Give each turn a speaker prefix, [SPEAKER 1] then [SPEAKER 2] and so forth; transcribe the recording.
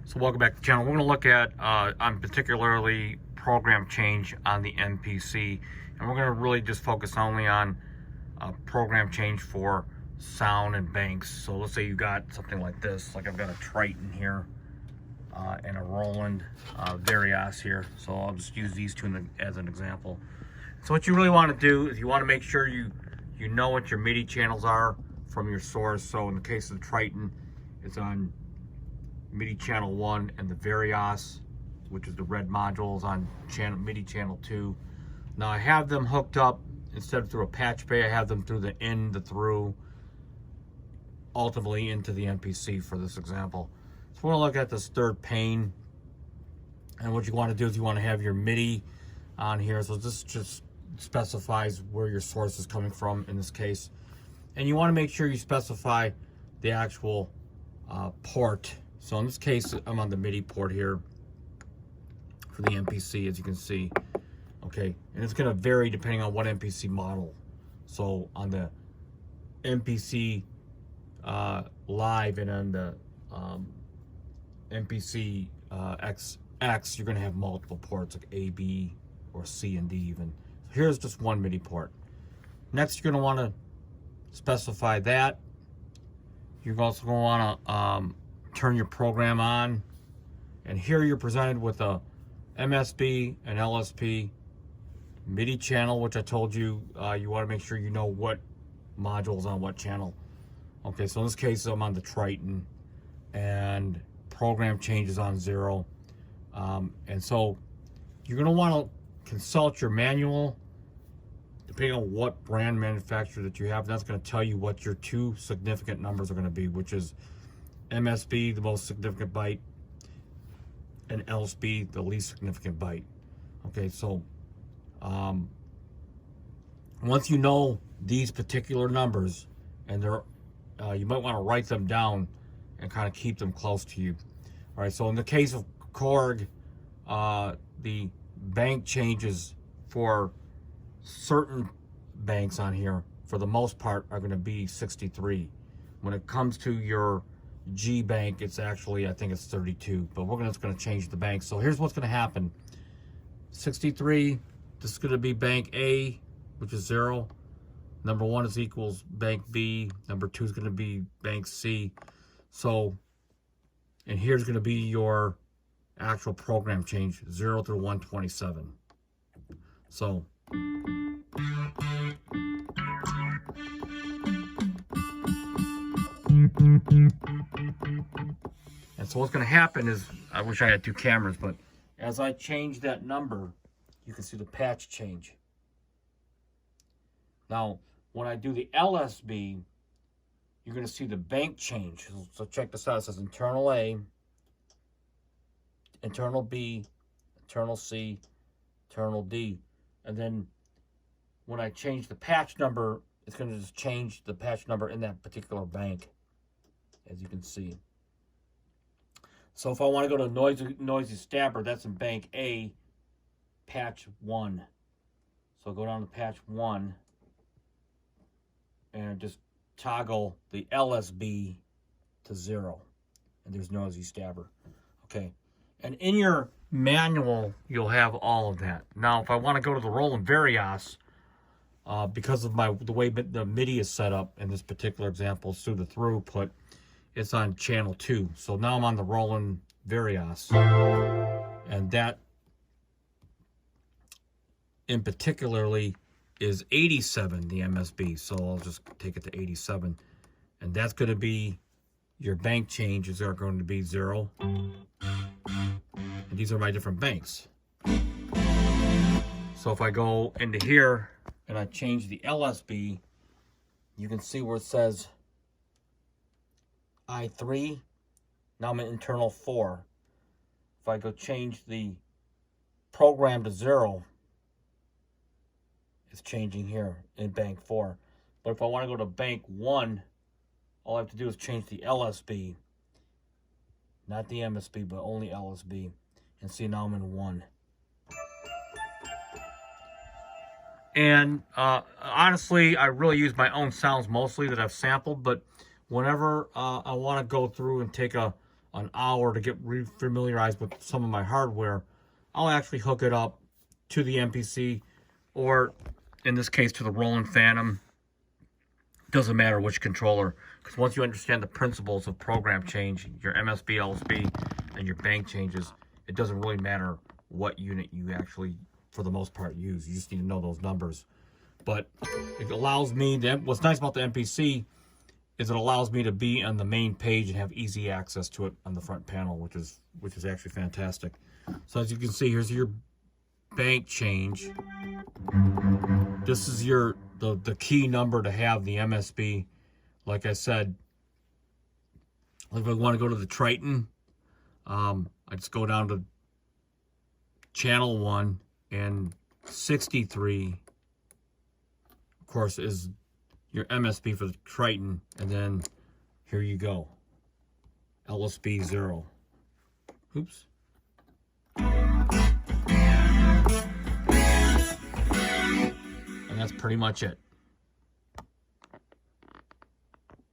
[SPEAKER 1] So welcome back to the channel. We're going to look at on particularly program change on the MPC, and we're going to really just focus only on program change for sound and banks. So let's say you got something like this, like I've got a Triton here and a Roland Varios here. So I'll just use these two as an example. So what you really want to do is you want to make sure you know what your MIDI channels are from your source. So in the case of the Triton, it's on MIDI channel 1, and the Varios, which is the red module, is on MIDI channel 2. Now I have them hooked up, instead of through a patch bay, I have them through the through, ultimately into the MPC for this example. So we're going to look at this third pane, and what you want to do is you want to have your MIDI on here. So this just specifies where your source is coming from in this case, and you want to make sure you specify the actual port. So in this case, I'm on the MIDI port here for the MPC, as you can see. Okay, and it's going to vary depending on what MPC model. So on the MPC Live and on the MPC XX, you're going to have multiple ports like A, B, or C and D even. Here's just one MIDI port. Next, you're going to want to specify that. You're also going to want to turn your program on, and here you're presented with a MSB and LSB MIDI channel, which I told you you want to make sure you know what module is on what channel. Okay, so in this case I'm on the Triton, and program change is on 0, and so you're going to want to consult your manual depending on what brand manufacturer that you have. That's going to tell you what your two significant numbers are going to be, which is MSB, the most significant byte, and LSB, the least significant byte. Okay, so once you know these particular numbers, and they're you might want to write them down and kind of keep them close to you. All right, so in the case of Korg, the bank changes for certain banks on here, for the most part, are going to be 63. When it comes to your G bank, it's actually, I think it's 32, but we're just going to change the bank. So here's what's going to happen. 63, this is going to be bank A, which is 0. Number 1 is equals bank B. Number 2 is going to be bank C. So, and here's going to be your actual program change, 0 through 127. So, and so what's going to happen is, I wish I had two cameras, but as I change that number, you can see the patch change. Now, when I do the LSB, you're going to see the bank change. So check this out. It says internal A, internal B, internal C, internal D. And then when I change the patch number, it's going to just change the patch number in that particular bank, as you can see. So if I want to go to noisy stabber, that's in bank A, patch 1. So go down to patch 1 and just toggle the LSB to 0. And there's noisy stabber. Okay. And in your manual, you'll have all of that. Now, if I want to go to the Roland Varios, because of the way the MIDI is set up in this particular example, through the throughput, it's on channel 2. So now I'm on the Roland Varios, and that in particularly is 87, the MSB. So I'll just take it to 87, and that's going to be your bank changes are going to be 0. And these are my different banks. So if I go into here and I change the LSB, you can see where it says I3. Now I'm in internal 4. If I go change the program to 0, it's changing here in bank 4. But if I want to go to bank 1, all I have to do is change the LSB. Not the MSB, but only LSB. And see, now I'm in 1. And honestly, I really use my own sounds mostly that I've sampled, but whenever I want to go through and take a an hour to get familiarized with some of my hardware, I'll actually hook it up to the MPC, or in this case to the Roland Phantom. Doesn't matter which controller, because once you understand the principles of program change, your MSB LSB and your bank changes, it doesn't really matter what unit you actually, for the most part, use. You just need to know those numbers. But it allows me, what's nice about the MPC is it allows me to be on the main page and have easy access to it on the front panel, which is actually fantastic. So as you can see, here's your bank change. This is the key number to have the MSB. Like I said, if I want to go to the Triton, I just go down to channel 1, and 63, of course, is your MSB for the Triton, and then here you go, LSB 0. Oops. And that's pretty much it.